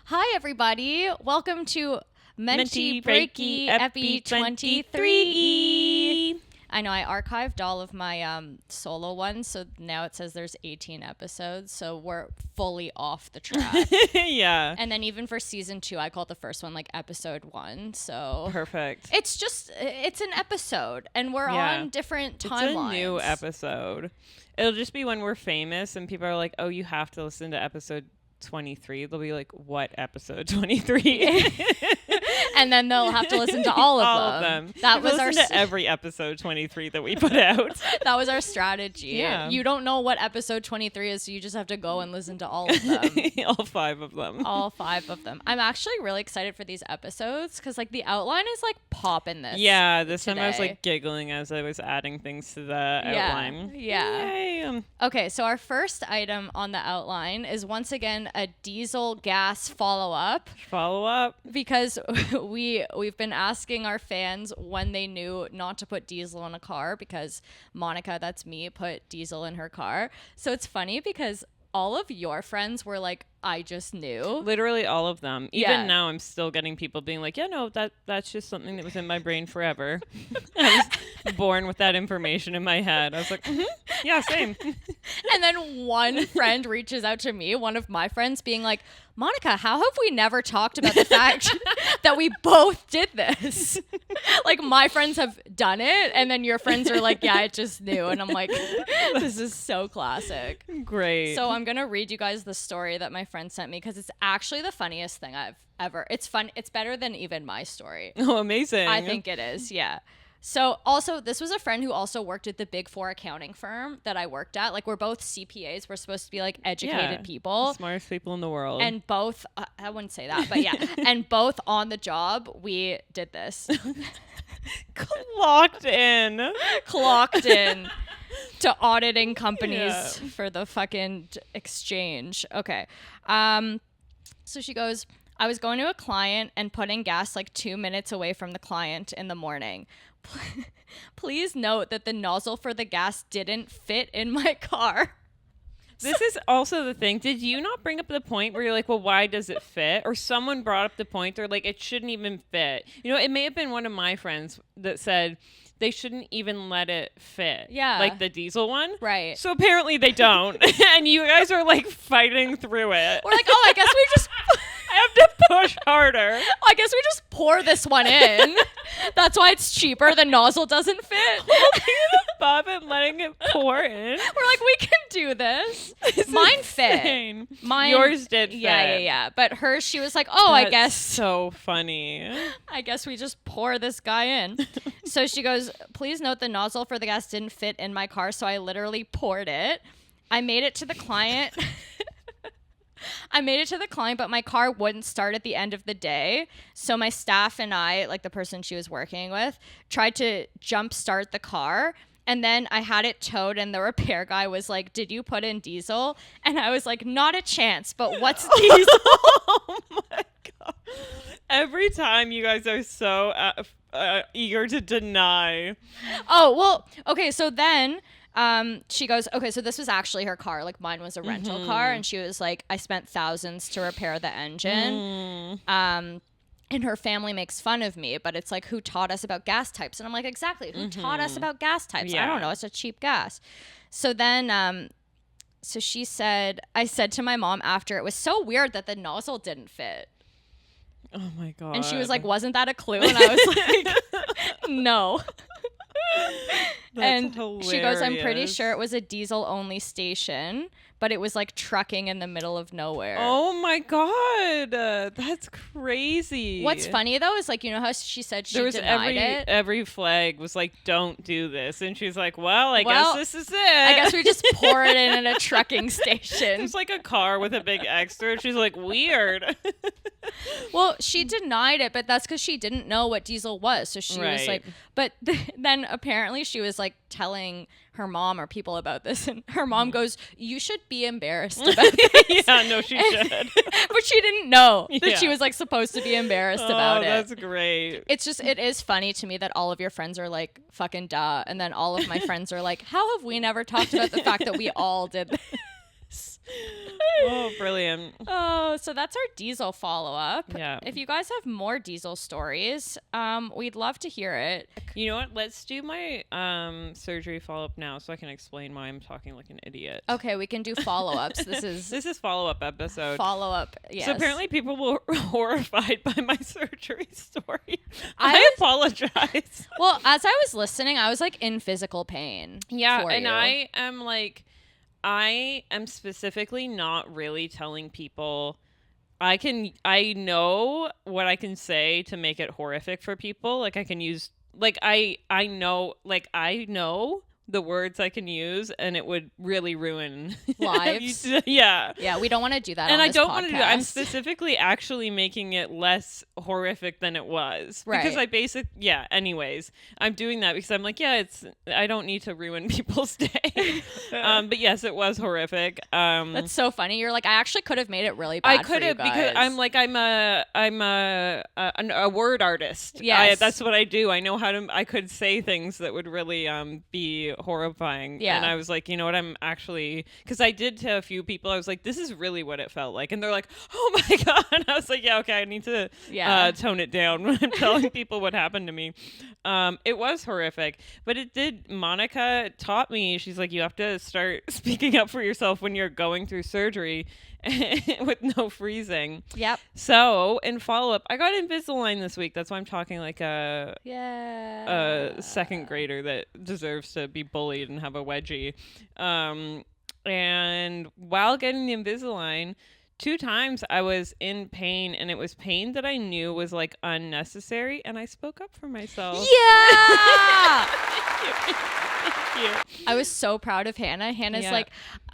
Hi, everybody. Welcome to MENTY, BREAKY, Epi 23. I know I archived all of my solo ones, so now it says there's 18 episodes, so we're fully off the track. Yeah. And then even for season 2, I called the first one like episode 1, so... Perfect. It's an episode, and we're on different timelines. It's a new episode. It'll just be when we're famous and people are like, oh, you have to listen to episode 23. They'll be like, what episode 23? And then they'll have to listen to all of them. That was listen to every episode 23 that we put out. That was our strategy. Yeah. You don't know what episode 23 is, so you just have to go and listen to all of them. All 5 of them. All 5 of them. I'm actually really excited for these episodes because like the outline is like popping this. Yeah, this today. time I was like giggling as I was adding things to the outline. Yeah. Yay. Okay, so our first item on the outline is once again a diesel gas follow-up. Follow up. Because we've been asking our fans when they knew not to put diesel in a car because Monica, that's me, put diesel in her car. So it's funny because all of your friends were like, I just knew. Literally all of them. Even now I'm still getting people being like, yeah, no, that's just something that was in my brain forever. I was born with that information in my head. I was like, yeah, same. And then one friend reaches out to me, one of my friends, being like, Monica, how have we never talked about the fact that we both did this? Like, my friends have done it, and then your friends are like, yeah, I just knew. And I'm like, this is so classic. Great. So I'm going to read you guys the story that my friend sent me because it's actually the funniest thing I've ever. It's fun. It's better than even my story. Oh, amazing. I think it is, yeah. So also, this was a friend who also worked at the Big Four accounting firm that I worked at. Like, we're both CPAs. We're supposed to be, like, educated people. Smartest people in the world. And both, I wouldn't say that, but yeah. And both on the job, we did this. Clocked in to auditing companies for the fucking exchange. Okay. So she goes, I was going to a client and putting gas like 2 minutes away from the client in the morning. Please note that the nozzle for the gas didn't fit in my car. This is also the thing. Did you not bring up the point where you're like, well, why does it fit? Or someone brought up the point they're like, it shouldn't even fit. You know, it may have been one of my friends that said they shouldn't even let it fit. Yeah. Like the diesel one. Right. So apparently they don't. And you guys are like fighting through it. We're like, oh, I guess we just... I have to push harder. I guess we just pour this one in. That's why it's cheaper. The nozzle doesn't fit. Holding it above and letting it pour in. We're like, we can do this. Mine fit. Mine, yours did fit. Yeah. But hers, she was like, oh, That's I guess. So funny. I guess we just pour this guy in. So she goes, please note the nozzle for the gas didn't fit in my car, so I literally poured it. I made it to the client. But my car wouldn't start at the end of the day. So my staff and I, like the person she was working with, tried to jump start the car. And then I had it towed and the repair guy was like, did you put in diesel? And I was like, not a chance, but what's diesel? Oh my God. Every time you guys are so eager to deny. Oh, well, okay. So then she goes, okay, so this was actually her car. Like mine was a rental car. And she was like, I spent thousands to repair the engine. And her family makes fun of me, but it's like, who taught us about gas types? And I'm like, exactly. Who taught us about gas types? Yeah. I don't know. It's a cheap gas. So then, so she said, I said to my mom after, it was so weird that the nozzle didn't fit. Oh my God. And she was like, wasn't that a clue? And I was like, no. And hilarious. She goes, I'm pretty sure it was a diesel only station, but it was like trucking in the middle of nowhere. Oh my God. That's crazy. What's funny though is like, you know how she said she denied it? Every flag was like, don't do this. And she's like, well, I guess this is it. I guess we just pour it in a trucking station. It's like a car with a big extra. She's like, weird. Well, she denied it, but that's because she didn't know what diesel was. So she was like, but then apparently she was like telling her mom or people about this, and her mom goes, you should be embarrassed about this. Yeah, no, she should. But she didn't know that she was like supposed to be embarrassed about it. That's great. It's just, it is funny to me that all of your friends are like, fucking duh. And then all of my friends are like, how have we never talked about the fact that we all did this? Oh, brilliant. Oh, so that's our Diesel follow-up. Yeah. If you guys have more Diesel stories, we'd love to hear it. You know what? Let's do my surgery follow-up now so I can explain why I'm talking like an idiot. Okay, we can do follow-ups. This is follow-up episode. follow-up, yes. So apparently people were horrified by my surgery story. I apologize. Well, as I was listening, I was like in physical pain. Yeah, for and you. I am specifically not really telling people. I know what I can say to make it horrific for people. Like I can use I know the words I can use, and it would really ruin lives. Yeah, we don't want to do that. And on I this don't want to do it. I'm podcast. specifically actually making it less horrific than it was. Because Right. Anyways, I'm doing that because I'm like, I don't need to ruin people's day. But yes, it was horrific. That's so funny. You're like, I actually could have made it really bad. I could have, because I'm a word artist. Yes. That's what I do. I know I could say things that would really be horrifying. Yeah. And I was like, you know what, because I did to a few people, I was like, this is really what it felt like. And they're like, oh my God. And I was like, yeah, okay, I need to tone it down when I'm telling people what happened to me. It was horrific, but Monica taught me, she's like, you have to start speaking up for yourself when you're going through surgery with no freezing. Yep. So in follow-up, I got Invisalign this week. That's why I'm talking like a second grader that deserves to be bullied and have a wedgie. And while getting the Invisalign, 2 times I was in pain, and it was pain that I knew was like unnecessary, and I spoke up for myself. Yeah. Thank you. I was so proud of Hannah. Hannah's like,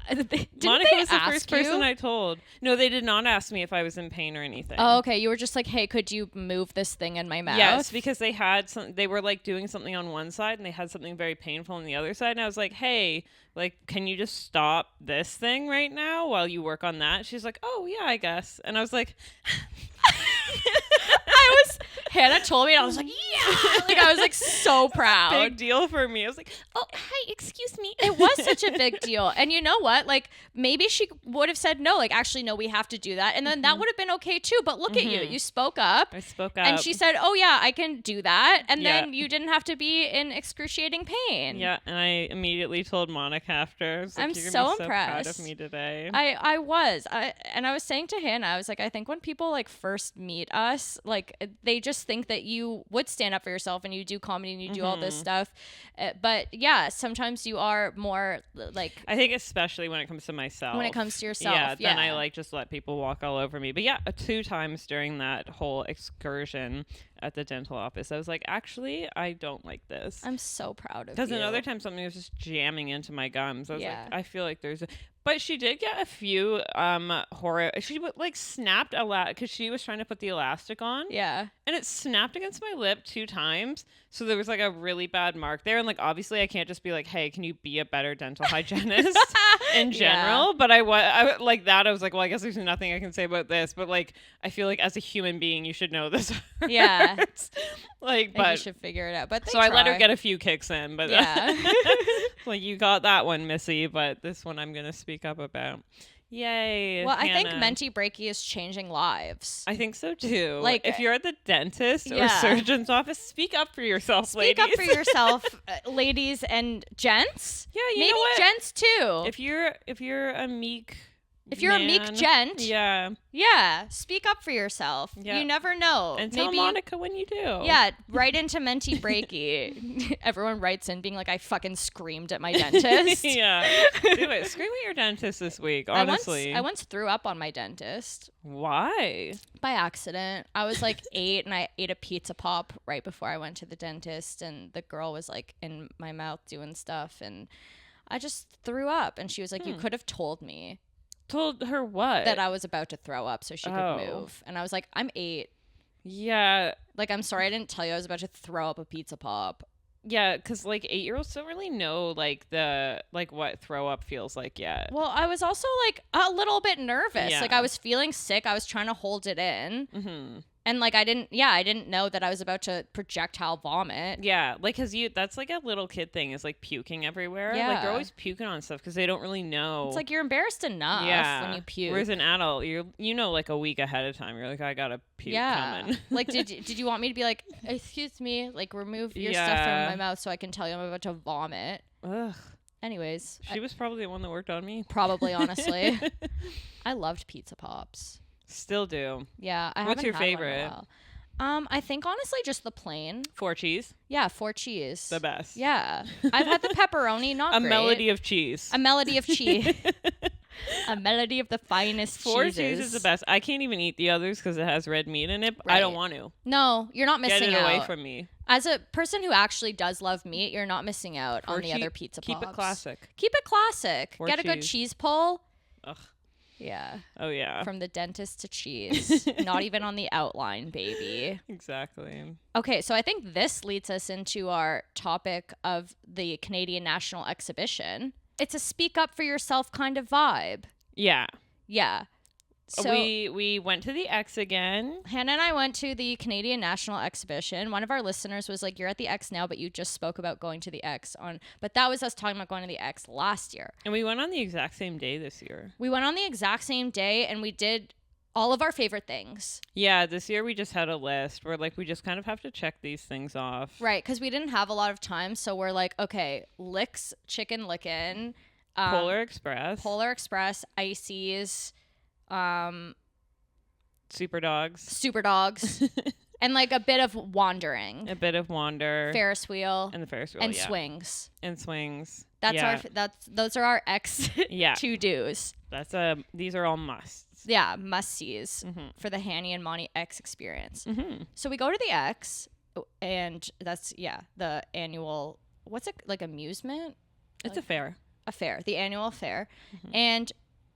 Monica was the first person I told. No, they did not ask me if I was in pain or anything. Oh, okay. You were just like, hey, could you move this thing in my mouth? Yes, because they were like doing something on one side and they had something very painful on the other side. And I was like, hey, like, can you just stop this thing right now while you work on that? She's like, oh yeah, I guess. And I was like, Hannah told me and I was like, yeah. Like I was like so proud. Big deal for me. I was like, oh, hi, excuse me. It was such a big deal. And you know what? Like maybe she would have said no, like actually no, we have to do that. And then that would have been okay too. But look at you. You spoke up. I spoke up. And she said, oh yeah, I can do that. And then you didn't have to be in excruciating pain. Yeah. And I immediately told Monica after. I was like, I'm you're so gonna be impressed. So proud of me today. I was. And I was saying to Hannah, I was like, I think when people like first meet us, like they just think that you would stand up for yourself and you do comedy and you do all this stuff. But yeah, sometimes you are more like. I think especially when it comes to myself. When it comes to yourself. Yeah. Then I like just let people walk all over me. But yeah, 2 times during that whole excursion at the dental office, I was like, actually, I don't like this. I'm so proud of you. Because another time something was just jamming into my gums. I was like, I feel like but she did get a few horror. She like snapped a lot because she was trying to put the elastic on. Yeah. And it snapped against my lip 2 times. So there was like a really bad mark there. And like, obviously I can't just be like, hey, can you be a better dental hygienist in general? Yeah. But I like that. I was like, well, I guess there's nothing I can say about this. But like, I feel like as a human being, you should know this. Yeah. Like, but you should figure it out. But so I let her get a few kicks in. But yeah. like, you got that one, Missy. But this one I'm going to speak up about. Yay. Well, Hannah. I think MENTY BREAKY is changing lives. I think so too. Like if you're at the dentist or surgeon's office, speak up for yourself, ladies. Speak up for yourself, ladies and gents. Yeah, you maybe know what? Gents too. If you're a meek a meek gent, yeah, speak up for yourself. Yeah. You never know. And tell Monica when you do. Yeah, write into MENTY BREAKY. Everyone writes in being like, I fucking screamed at my dentist. Yeah, do it. Scream at your dentist this week. Honestly, I once threw up on my dentist. Why? By accident. I was like 8 and I ate a pizza pop right before I went to the dentist, and the girl was like in my mouth doing stuff, and I just threw up, and she was like, you could have told me. Told her what? That I was about to throw up so she could move. And I was like, I'm 8. Yeah. Like, I'm sorry I didn't tell you I was about to throw up a pizza pop. Yeah, because like 8-year-olds don't really know like what throw up feels like yet. Well, I was also like a little bit nervous. Yeah. Like I was feeling sick. I was trying to hold it in. And like I didn't know that I was about to projectile vomit. Yeah, like cuz that's like a little kid thing is like puking everywhere. Like they're always puking on stuff cuz they don't really know. It's like you're embarrassed enough when you puke. Whereas an adult, you know like a week ahead of time. You're like I got to puke coming. Like did you want me to be like, "Excuse me, like remove your stuff from my mouth so I can tell you I'm about to vomit?" Ugh. Anyways, she was probably the one that worked on me. Probably, honestly. I loved Pizza Pops. Still do. Yeah, What's your haven't had favorite? one in a while. I think honestly just the plain. 4 cheese. Yeah, 4 cheese. The best. Yeah, I've had the pepperoni. Not a great. melody of cheese. A melody of cheese. A melody of the finest 4 cheeses. cheese is the best. I can't even eat the others because it has red meat in it. Right. I don't want to. No, you're not missing out. Get it away from me. As a person who actually does love meat, you're not missing out on the other Pizza Pops. Keep it classic. Keep it classic. 4 Get a good cheese pull. Ugh. Yeah. Oh, yeah. From the dentist to cheese. Not even on the outline, baby. Exactly. Okay, so I think this leads us into our topic of the Canadian National Exhibition. It's a speak up for yourself kind of vibe. Yeah. Yeah. So we went to the X again. Hannah and I went to the Canadian National Exhibition. One of our listeners was like, "You're at the X now, but you just spoke about going to the X on." But that was us talking about going to the X last year. And we went on the exact same day this year. We went on the exact same day, and we did all of our favorite things. Yeah, this year we just had a list where like we just kind of have to check these things off. Right, because we didn't have a lot of time, so we're like, okay, Licks, Chicken Lickin', Polar Express, Ices. Super Dogs. And like a bit of wandering. Ferris wheel. And the Ferris wheel, and swings. Those are our X to dos. These are all musts. Yeah, must-sees for the Hanny and Monty X experience. So we go to the X, and that's the annual, what's it, like amusement? It's a fair. The annual fair. And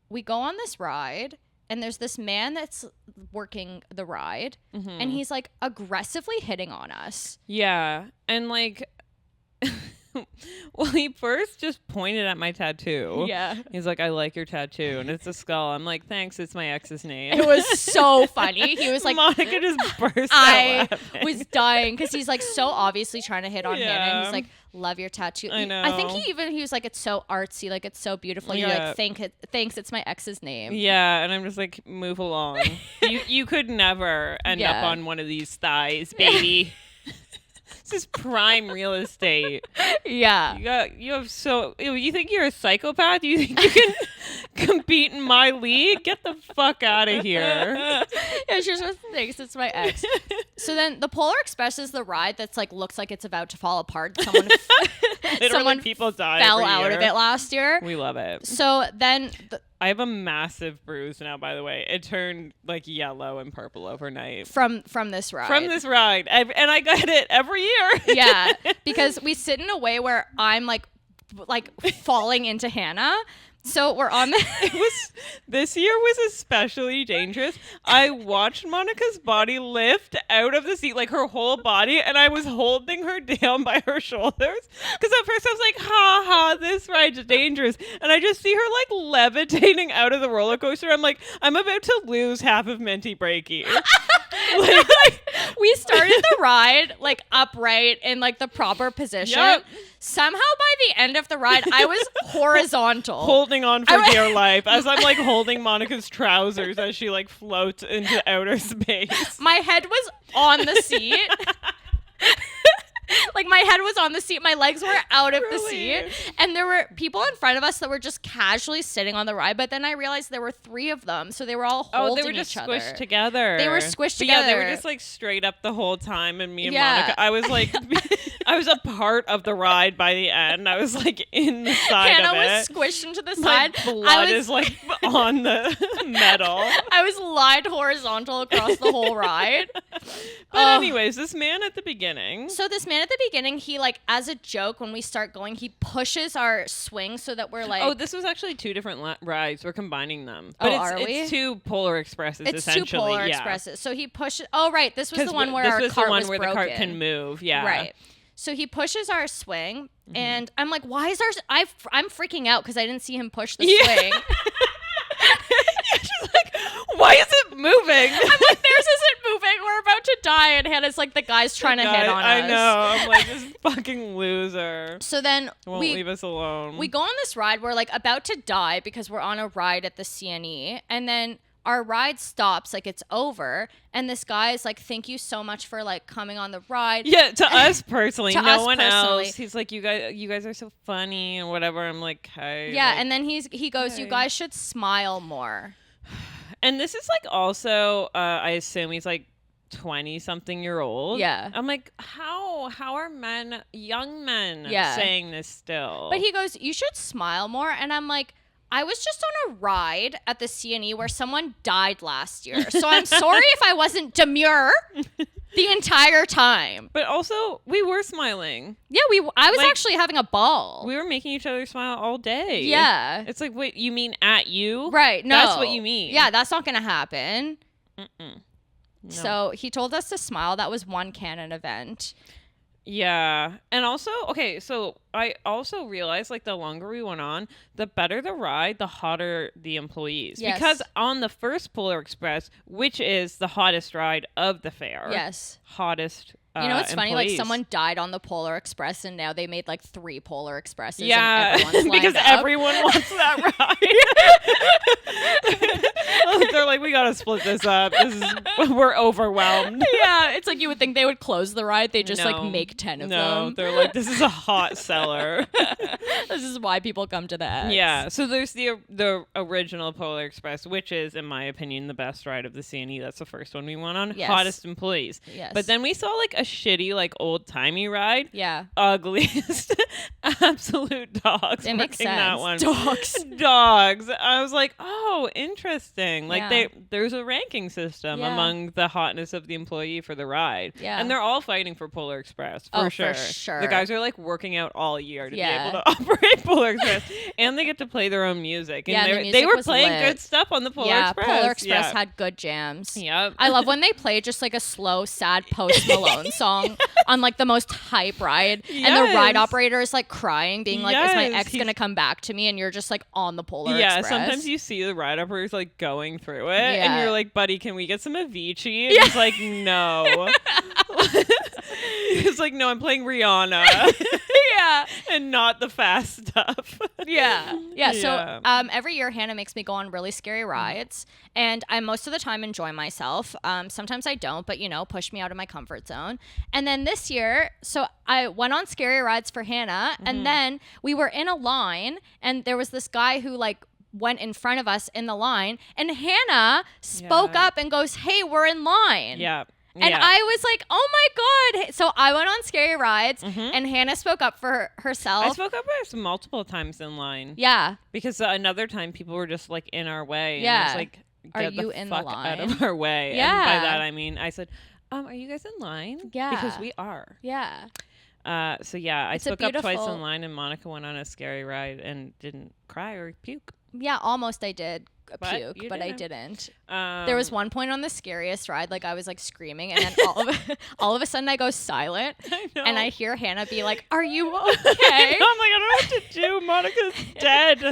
we go on this ride, and there's this man that's working the ride, and he's like aggressively hitting on us. Yeah. And like, well, he first just pointed at my tattoo. Yeah. He's like, "I like your tattoo." And it's a skull. I'm like, "Thanks, it's my ex's name." It was so funny. He was like, Monica just burst out I laughing. was dying because he's like so obviously trying to hit on Hannah. And he's like, "Love your tattoo." I know. I think he was like, "It's so artsy, like it's so beautiful." You're like, thanks, it's my ex's name. Yeah, and I'm just like, move along. you could never end up on one of these thighs, baby. This is prime real estate. Yeah. You think you're a psychopath? You think you can compete in my league? Get the fuck out of here. Yeah, she just thinks it's my ex. So then the Polar Express is the ride that's like looks like it's about to fall apart. Someone people die fell out of it last year. We love it. So then I have a massive bruise now, by the way. It turned like yellow and purple overnight. From this ride. And I get it every year. Yeah, because we sit in a way where I'm like falling into Hannah. So we're on this year was especially dangerous. I watched Monica's body lift out of the seat, like her whole body, and I was holding her down by her shoulders. Because at first I was like, ha ha, this ride's dangerous. And I just see her like levitating out of the roller coaster. I'm like, I'm about to lose half of MENTY BREAKY. We started the ride like upright in like the proper position. Yep. Somehow by the end of the ride, I was horizontal. Holding on for dear life as I'm like holding Monica's trousers as she like floats into outer space. My head was on the seat. Like my head was on the seat, my legs were out of the seat, and there were people in front of us that were just casually sitting on the ride. But then I realized there were 3 of them, so they were all holding each other. They were just squished together. They were squished together. Yeah, they were just like straight up the whole time. And me and Monica, I was like, I was a part of the ride by the end. I was like in the side Hannah of it. was squished into the side. My blood is like on the metal. I was lined horizontal across the whole ride. But anyways, this man at the beginning. So this man at the beginning, he like, as a joke, when we start going, he pushes our swing so that we're like. Oh, this was actually 2 different rides. We're combining them. But it's 2 Polar Expresses, essentially. It's 2 Polar Expresses. So he pushes. Oh, right. This was the one where our cart was broken. This was the one where the cart can move. Yeah. Right. So he pushes our swing, and I'm like, why is I'm freaking out because I didn't see him push the swing. She's like, why is it moving? I'm like, theirs isn't moving. We're at us like the guy's trying to hit on us. I know. I'm like, this fucking loser. So then Won't leave us alone. We go on this ride. We're like about to die because we're on a ride at the CNE. And then our ride stops, like it's over. And this guy is like, thank you so much for like coming on the ride. Yeah, to us personally. To no us one personally. else. He's like, you guys are so funny and whatever. I'm like, hey. Yeah, like, and then he goes, you guys should smile more. And this is like also, I assume he's like 20-something-year-old. Yeah. I'm like, how are men, young men, saying this still? But he goes, you should smile more. And I'm like, I was just on a ride at the CNE where someone died last year. So I'm sorry if I wasn't demure the entire time. But also, we were smiling. Yeah, I was like, actually having a ball. We were making each other smile all day. Yeah. It's like, wait, you mean at you? Right, no. That's what you mean. Yeah, that's not going to happen. No. So he told us to smile. That was one canon event. Yeah. And also, okay, so I also realized like the longer we went on, the better the ride, the hotter the employees. Yes. Because on the first Polar Express, which is the hottest ride of the fair. Yes. Hottest You know, it's funny, like employees. someone died on the Polar Express and now they made like 3 Polar Expresses. Yeah, and everyone's because lined up. everyone wants that ride. They're like, we gotta split this up. We're overwhelmed. Yeah, it's like you would think they would close the ride. They just like make 10 of them. They're like, this is a hot seller. This is why people come to the X. Yeah, so there's the original Polar Express, which is, in my opinion, the best ride of the CNE. That's the first one we went on. Yes. Hottest employees. Yes. But then we saw like a shitty, like old-timey ride. Yeah. Ugliest. Absolute dogs. It makes working that sense. one. Dogs. I was like, oh, interesting. Like Yeah. there's a ranking system Yeah. among the hotness of the employee for the ride. Yeah. And they're all fighting for Polar Express, Oh, for for sure. sure. The guys are like working out all year to Yeah. be able to operate Polar Express. And they get to play their own music. And Yeah, the they music were was playing lit. good stuff on the Polar Yeah, Express. Polar Express Yeah. had good jams. Yep. I love when they play just like a slow, sad Post Malone song on like the most hype ride. And the ride Yes. operator is like crying, being like, is my Yes, ex going to come back to me? And you're just like on the Polar Yeah, Express. sometimes you see the ride operators like going through it, Yeah. and you're like, "Buddy, can we get some Avicii?" And he's like, "No." He's like, "No, I'm playing Rihanna, Yeah. and not the fast stuff." Yeah. Yeah. So Yeah. every year Hannah makes me go on really scary rides, and I most of the time enjoy myself. Sometimes I don't, but you know, push me out of my comfort zone. And then this year, so I went on scary rides for Hannah, and then we were in a line, and there was this guy who like went in front of us in the line, and Hannah spoke Yeah. up and goes, "Hey, we're in line." Yeah. And yeah. I was like, oh my God. So I went on scary rides, and Hannah spoke up for herself. I spoke up for us multiple times in line. Yeah. Because another time people were just like in our way. Yeah. And I was like, Are get you the in the fuck out line? of our way. And Yeah. by that I mean I said, are you guys in line? Yeah. Because we are. Yeah. So yeah, I It's a spoke up twice beautiful- in line, and Monica went on a scary ride and didn't cry or puke. Yeah, almost I did But puke, you but I didn't. didn't. There was one point on the scariest ride, like I was like screaming, and then all of a sudden I go silent, I know. and I hear Hannah be like, "Are you okay?" I'm like, I don't know what to do. Monica's dead.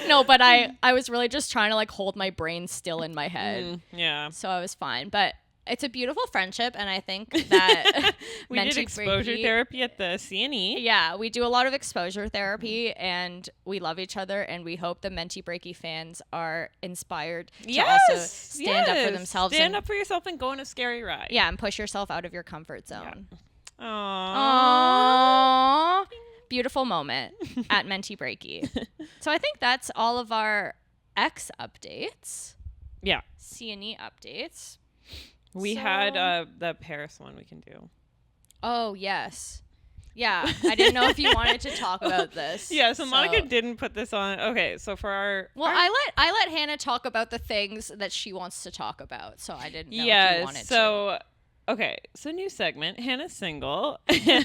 No, but I was really just trying to like hold my brain still in my head, Yeah. so I was fine. But it's a beautiful friendship, and I think that We did Menty exposure Breaky- therapy at the CNE. Yeah, we do a lot of exposure therapy, and we love each other, and we hope the Menty Breaky fans are inspired to also stand up for themselves. Stand and, up for yourself and go on a scary ride. Yeah, and push yourself out of your comfort zone. Aww. Aww. Beautiful moment at Menty Breaky. So I think that's all of our X updates. Yeah. CNE updates. We So- had the Paris one we can do. Oh, yes. Yeah, I didn't know if you wanted to talk about this. Yeah, so Monica didn't put this on. Okay, so for our... Well, our- I let Hannah talk about the things that she wants to talk about, so I didn't know if you Yeah, wanted so... Okay, so new segment. Hannah's single. And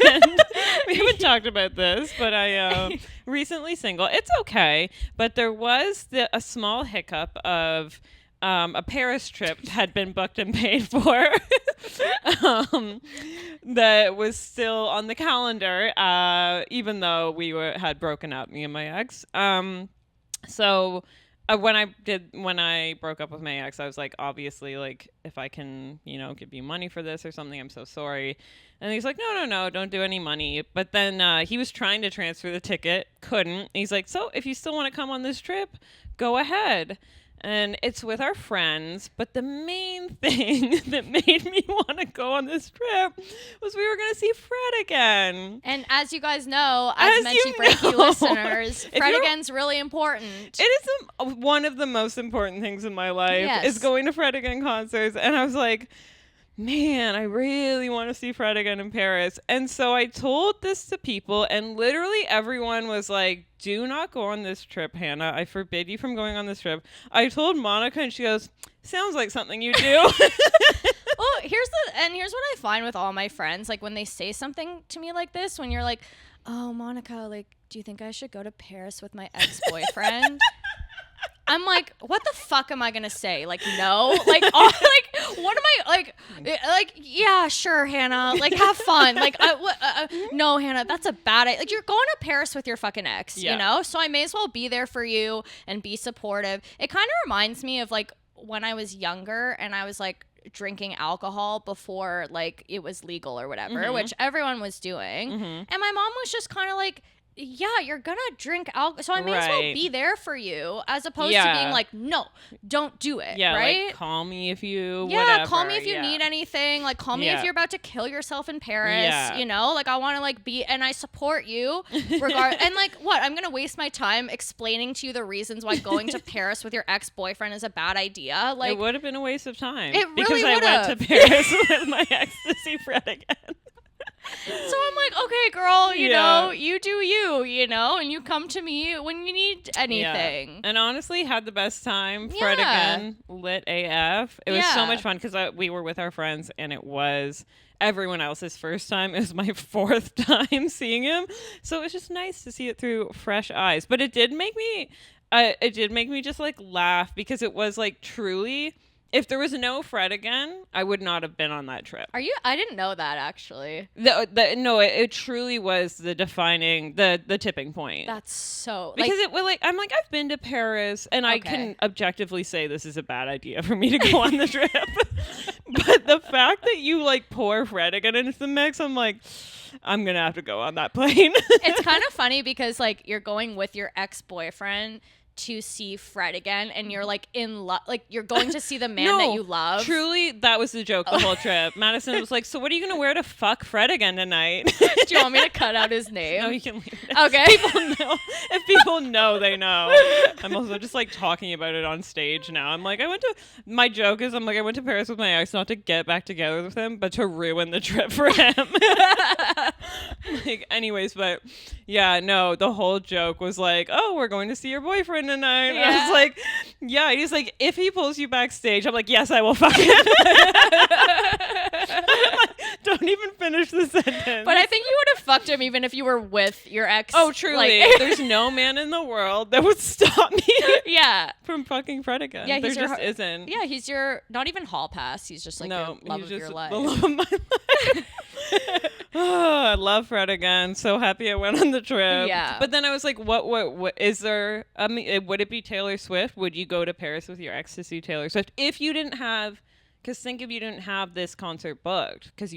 we haven't talked about this, but I recently single. It's okay, but there was a small hiccup of a Paris trip had been booked and paid for that was still on the calendar, even though we had broken up, me and my ex. So when I broke up with my ex, I was like, obviously, like, if I can, give you money for this or something, I'm so sorry. And he's like, no, don't do any money. But then he was trying to transfer the ticket, couldn't. And he's like, so if you still want to come on this trip, go ahead. And it's with our friends. But the main thing that made me want to go on this trip was we were going to see Fred again. And as you guys know, as MENTY BREAKY listeners, Fred again's really important. It is one of the most important things in my life is going to Fred again concerts. And I was like, man, I really want to see Fred again in Paris. And so I told this to people, and literally everyone was like, do not go on this trip, Hannah. I forbid you from going on this trip. I told Monica, and she goes, sounds like something you do. Well, here's what I find with all my friends. Like, when they say something to me like this, when you're like, oh, Monica, like, do you think I should go to Paris with my ex-boyfriend? I'm like, what the fuck am I gonna say? Like, no? Like, what am I, like, yeah, sure, Hannah. Like, have fun. Like, no, Hannah, that's a bad idea. Like, you're going to Paris with your fucking ex, you know? So I may as well be there for you and be supportive. It kind of reminds me of, like, when I was younger and I was, like, drinking alcohol before, like, it was legal or whatever, which everyone was doing. And my mom was just kind of like, yeah, you're gonna drink alcohol, so I may as well be there for you, as opposed to being like, no, don't do it. Yeah, right? Like, call me if you call me if you need anything. Like, call me if you're about to kill yourself in Paris. You know, like, I want to, like, be, and I support you and, like, what, I'm gonna waste my time explaining to you the reasons why going to Paris with your ex-boyfriend is a bad idea. Like, it would have been a waste of time. It really because I went to Paris with my ex to see Fred again. So I'm like, okay, girl, you know, you do you know, and you come to me when you need anything. Yeah. And honestly, had the best time. Fred again, lit AF. It was so much fun because we were with our friends, and it was everyone else's first time. It was my fourth time seeing him. So it was just nice to see it through fresh eyes. But it did make me just, like, laugh, because it was, like, truly... If there was no Fred again, I would not have been on that trip. I didn't know that, actually. No, it truly was the defining, the tipping point. That's so... Because I'm like, I've been to Paris, and I can objectively say this is a bad idea for me to go on the trip. But the fact that you, like, pour Fred again into the mix, I'm like, I'm going to have to go on that plane. It's kind of funny because, like, you're going with your ex-boyfriend to see Fred again, and you're, like, in love, like, you're going to see the man that you love. Truly, that was the joke the whole trip. Madison was like, so what are you gonna wear to fuck Fred again tonight? Do you want me to cut out his name? No, you can leave it. Okay. People know. If people know, they know. I'm also just, like, talking about it on stage now. I'm like, my joke is, I went to Paris with my ex, not to get back together with him, but to ruin the trip for him. Like, anyways, but yeah, no, the whole joke was like, oh, we're going to see your boyfriend tonight. Yeah. I was like, yeah. He's like, if he pulls you backstage, I'm like, yes, I will fuck him. Don't even finish the sentence. But I think you would have fucked him even if you were with your ex. Oh, truly. Like, there's no man in the world that would stop me from fucking Fred again. Yeah, there just isn't. Yeah, he's your, not even hall pass. He's just, like, your love of your life. The love of my life. Oh, I love Fred again. So happy I went on the trip. Yeah. But then I was like, what is there? I mean, would it be Taylor Swift? Would you go to Paris with your ex to see Taylor Swift if you didn't have? Because think if you didn't have this concert booked, because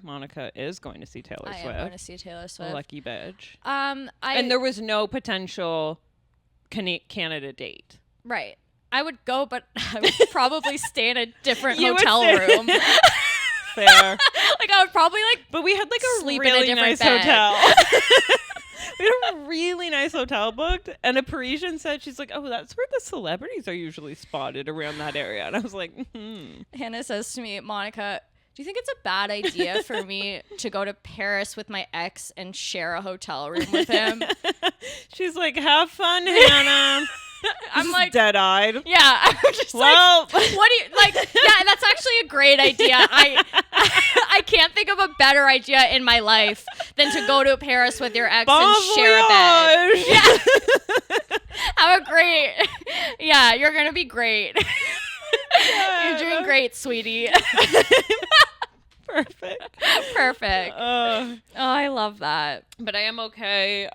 Monica is going to see Taylor Swift. I am going to see Taylor Swift. Lucky bitch. And there was no potential Canada date. Right. I would go, but I would probably stay in a different hotel room. Fair. Like, I would probably, like, but we had, like, a sleep really in a different nice bed. hotel. We had a really nice hotel booked, and a Parisian said, she's like, oh, that's where the celebrities are usually spotted, around that area. And I was like, Hannah says to me, Monica, do you think it's a bad idea for me to go to Paris with my ex and share a hotel room with him? She's like, have fun, Hannah. I'm like, dead-eyed. Yeah, I'm just like, what do you like? Yeah, that's actually a great idea. I can't think of a better idea in my life than to go to Paris with your ex and share a bed. Yeah, have a great. Yeah, you're gonna be great. You're doing great, sweetie. Perfect. Oh, I love that. But I am okay.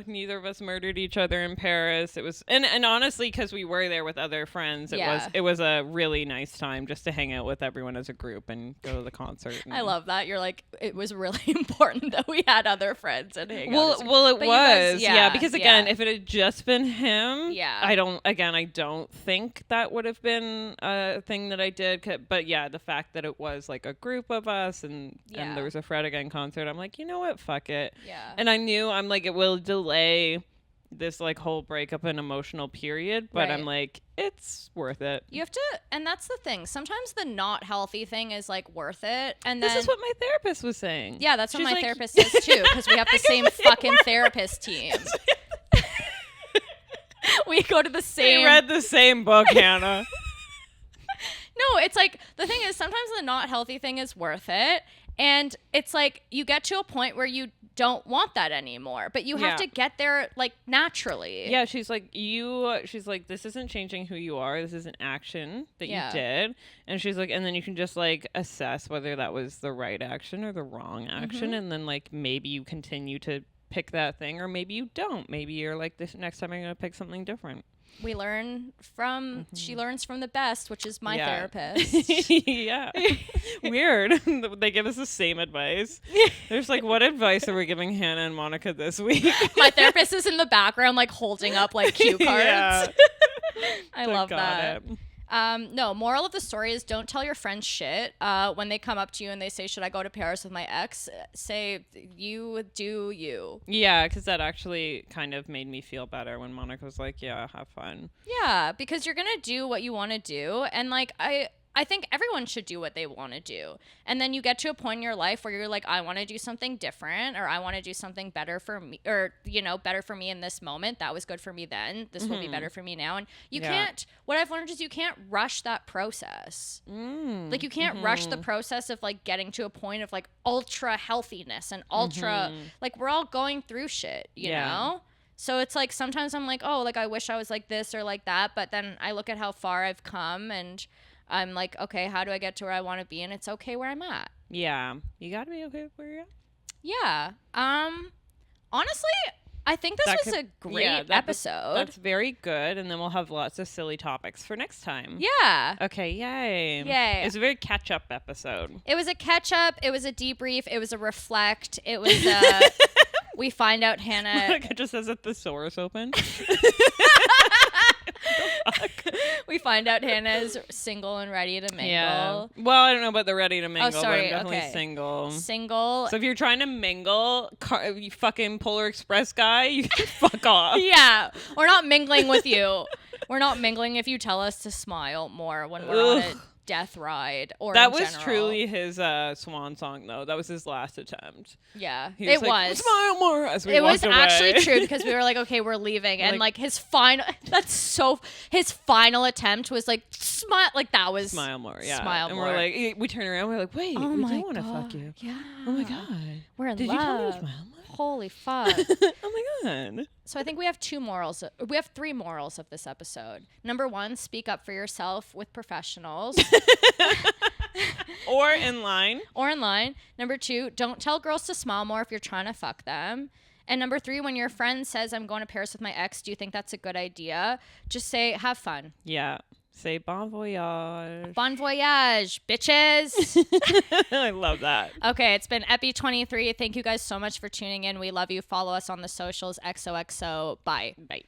Neither of us murdered each other in Paris. It was, and honestly, because we were there with other friends, it was a really nice time just to hang out with everyone as a group and go to the concert. I love that. You're like, it was really important that we had other friends and hang out. Well, it was. Because again, if it had just been him, I don't think that would have been a thing that I did. But yeah, the fact that it was like a group of us and there was a Fred Again concert, I'm like, you know what? Fuck it. Yeah. And I knew, I'm like, it will delay this like whole breakup and emotional period, but I'm like, it's worth it. You have to, and that's the thing. Sometimes the not healthy thing is like worth it. And then, this is what my therapist was saying. Yeah, that's what my therapist says too, because we have the same fucking therapist team. We go to the same. We read the same book, Hannah. No, it's like, the thing is, sometimes the not healthy thing is worth it. And it's like, you get to a point where you don't want that anymore, but you have to get there like naturally. Yeah, she's like, this isn't changing who you are. This is an action that you did. And she's like, and then you can just like assess whether that was the right action or the wrong action. And then like, maybe you continue to pick that thing, or maybe you don't. Maybe you're like, this next time I'm going to pick something different. We learn from, she learns from the best, which is my therapist. Yeah. Weird. They give us the same advice. There's like, what advice are we giving Hannah and Monica this week? My therapist is in the background, like holding up like cue cards. Yeah. I love that. No, moral of the story is don't tell your friends shit. When they come up to you and they say, should I go to Paris with my ex? Say, you do you. Yeah, because that actually kind of made me feel better when Monica was like, yeah, have fun. Yeah, because you're going to do what you want to do. And like, I think everyone should do what they want to do. And then you get to a point in your life where you're like, I want to do something different, or I want to do something better for me, or, you know, better for me in this moment. That was good for me then. This will be better for me now. And you can't, what I've learned is you can't rush that process. Like you can't rush the process of like getting to a point of like ultra healthiness and ultra, like we're all going through shit, you know? So it's like, sometimes I'm like, oh, like I wish I was like this or like that. But then I look at how far I've come and I'm like, okay, how do I get to where I want to be? And it's okay where I'm at. Yeah. You got to be okay where you're at. Yeah. Honestly, I think this was a great episode. That's very good. And then we'll have lots of silly topics for next time. Yeah. Okay. Yay. Yay. It's a very catch-up episode. It was a catch-up. It was a debrief. It was a reflect. It was we find out Hannah. Monica just has a thesaurus open. We find out Hannah is single and ready to mingle. Yeah. Well, I don't know about the ready to mingle, but I'm definitely single. Single. So if you're trying to mingle, you fucking Polar Express guy, you can fuck off. Yeah. We're not mingling with you. We're not mingling if you tell us to smile more when we're on a death ride or that in was general. truly his swan song though. That was his last attempt. Yeah, it like, was smile more as we it walked was away. Actually true, because we were like, okay, we're leaving, and like his final his final attempt was like smile, like that was smile more. Yeah, smile and more. we're like, we turn around, we're like, wait, we do want to fuck you. Yeah. Oh my god, we're in Did love. you tell me to smile more? Holy fuck. Oh my god. So I think we have we have 3 morals of this episode. Number 1, speak up for yourself with professionals. Or in line. Number 2, don't tell girls to smile more if you're trying to fuck them. And number 3, when your friend says, I'm going to Paris with my ex, do you think that's a good idea? Just say, have fun. Yeah. Say bon voyage. Bon voyage, bitches. I love that. Okay, it's been Epi 23. Thank you guys so much for tuning in. We love you. Follow us on the socials. XOXO. Bye. Bye.